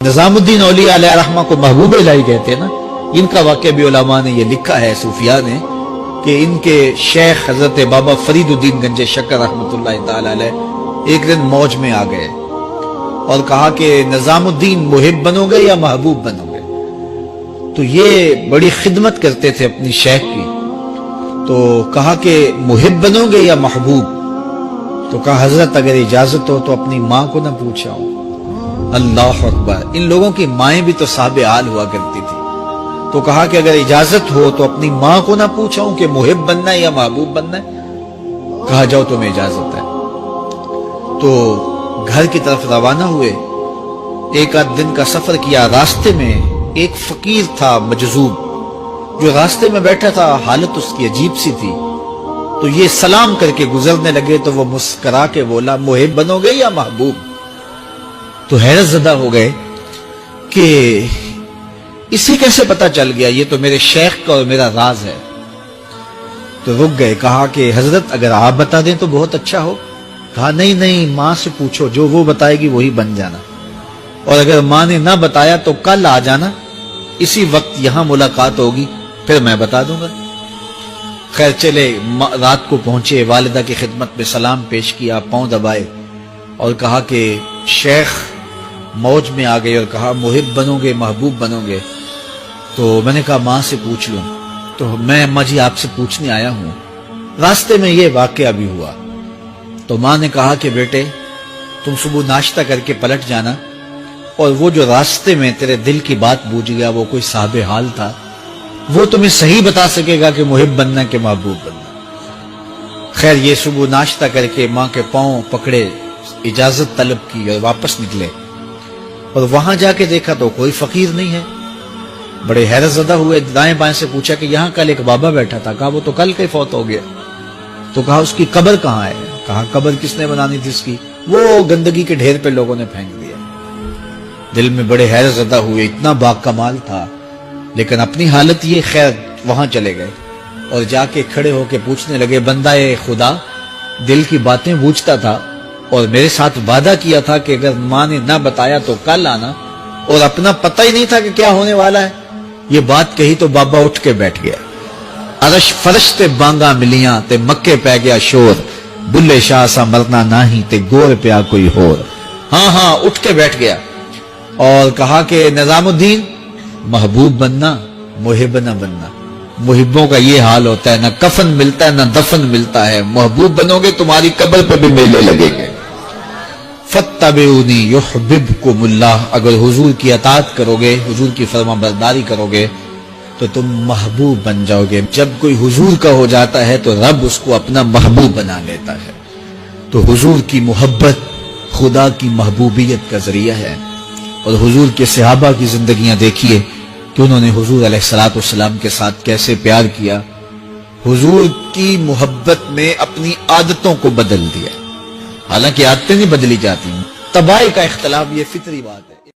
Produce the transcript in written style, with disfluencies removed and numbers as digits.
نظام الدین اولیاء علیہ رحمہ کو محبوب الہی کہتے ہیں نا. ان کا واقعہ بھی علماء نے یہ لکھا ہے، صوفیاء نے، کہ ان کے شیخ حضرت بابا فرید الدین گنج شکر رحمۃ اللہ تعالی علیہ ایک دن موج میں آ گئے اور کہا کہ نظام الدین محب بنو گے یا محبوب بنو گے؟ تو یہ بڑی خدمت کرتے تھے اپنی شیخ کی، تو کہا کہ محب بنو گے یا محبوب؟ تو کہا حضرت اگر اجازت ہو تو اپنی ماں کو نہ پوچھاؤں. اللہ اکبر! ان لوگوں کی مائیں بھی تو صاحب حال ہوا کرتی تھی. تو کہا کہ اگر اجازت ہو تو اپنی ماں کو نہ پوچھاؤں کہ محب بننا ہے یا محبوب بننا ہے؟ کہا جاؤ تمہیں اجازت ہے. تو گھر کی طرف روانہ ہوئے. ایک آدھ دن کا سفر کیا. راستے میں ایک فقیر تھا مجذوب، جو راستے میں بیٹھا تھا. حالت اس کی عجیب سی تھی. تو یہ سلام کر کے گزرنے لگے تو وہ مسکرا کے بولا محب بنو گے یا محبوب؟ تو حیرت زدہ ہو گئے کہ اسے کیسے پتا چل گیا، یہ تو میرے شیخ کا اور میرا راز ہے. تو رک گئے. کہا کہ حضرت اگر آپ بتا دیں تو بہت اچھا ہو. کہا نہیں ماں سے پوچھو، جو وہ بتائے گی وہی بن جانا، اور اگر ماں نے نہ بتایا تو کل آ جانا، اسی وقت یہاں ملاقات ہوگی، پھر میں بتا دوں گا. خیر چلے. رات کو پہنچے، والدہ کی خدمت میں سلام پیش کیا، پاؤں دبائے اور کہا کہ شیخ موج میں آ گئے اور کہا محب بنو گے محبوب بنو گے؟ تو میں نے کہا ماں سے پوچھ لوں. تو میں اماں جی آپ سے پوچھنے آیا ہوں، راستے میں یہ واقعہ بھی ہوا. تو ماں نے کہا کہ بیٹے تم صبح ناشتہ کر کے پلٹ جانا، اور وہ جو راستے میں تیرے دل کی بات بوجھ گیا وہ کوئی صاحب حال تھا، وہ تمہیں صحیح بتا سکے گا کہ محب بننا کہ محبوب بننا. خیر یہ صبح ناشتہ کر کے ماں کے پاؤں پکڑے، اجازت طلب کی اور واپس نکلے. اور وہاں جا کے دیکھا تو کوئی فقیر نہیں ہے. بڑے حیرت زدہ ہوئے. دائیں بائیں سے پوچھا کہ یہاں کل ایک بابا بیٹھا تھا. کہا وہ تو کل کے فوت ہو گیا. تو کہا اس کی قبر کہاں ہے؟ کہا قبر کس نے بنانی تھی اس کی؟ وہ گندگی کے ڈھیر پہ لوگوں نے پھینک دیا. دل میں بڑے حیرت زدہ ہوئے. اتنا باکمال تھا، لیکن اپنی حالت یہ. خیر وہاں چلے گئے اور جا کے کھڑے ہو کے پوچھنے لگے بندہ خدا دل کی باتیں بوجھتا تھا اور میرے ساتھ وعدہ کیا تھا کہ اگر ماں نے نہ بتایا تو کل آنا، اور اپنا پتہ ہی نہیں تھا کہ کیا ہونے والا ہے. یہ بات کہی تو بابا اٹھ کے بیٹھ گیا. عرش فرش تے بانگا ملیاں تے مکے پہ گیا شور، بلے شاہ سا مرنا نہیں تے گور پیا کوئی ہور. ہاں اٹھ کے بیٹھ گیا اور کہا کہ نظام الدین محبوب بننا محب نہ بننا. محبوں کا یہ حال ہوتا ہے، نہ کفن ملتا ہے نہ دفن ملتا ہے. محبوب بنو گے تمہاری قبر پہ بھی میلے لگیں گے. فَاتَّبِعُونِي يُحْبِبْكُمُ اللَّهُ. اگر حضور کی اطاعت کرو گے، حضور کی فرما برداری کرو گے تو تم محبوب بن جاؤ گے. جب کوئی حضور کا ہو جاتا ہے تو رب اس کو اپنا محبوب بنا لیتا ہے. تو حضور کی محبت خدا کی محبوبیت کا ذریعہ ہے. اور حضور کے صحابہ کی زندگیاں دیکھیے کہ انہوں نے حضور علیہ الصلوۃ والسلام کے ساتھ کیسے پیار کیا. حضور کی محبت میں اپنی عادتوں کو بدل دیا. حالانکہ عادتیں نہیں بدلی جاتی، طبائع کا اختلاف یہ فطری بات ہے.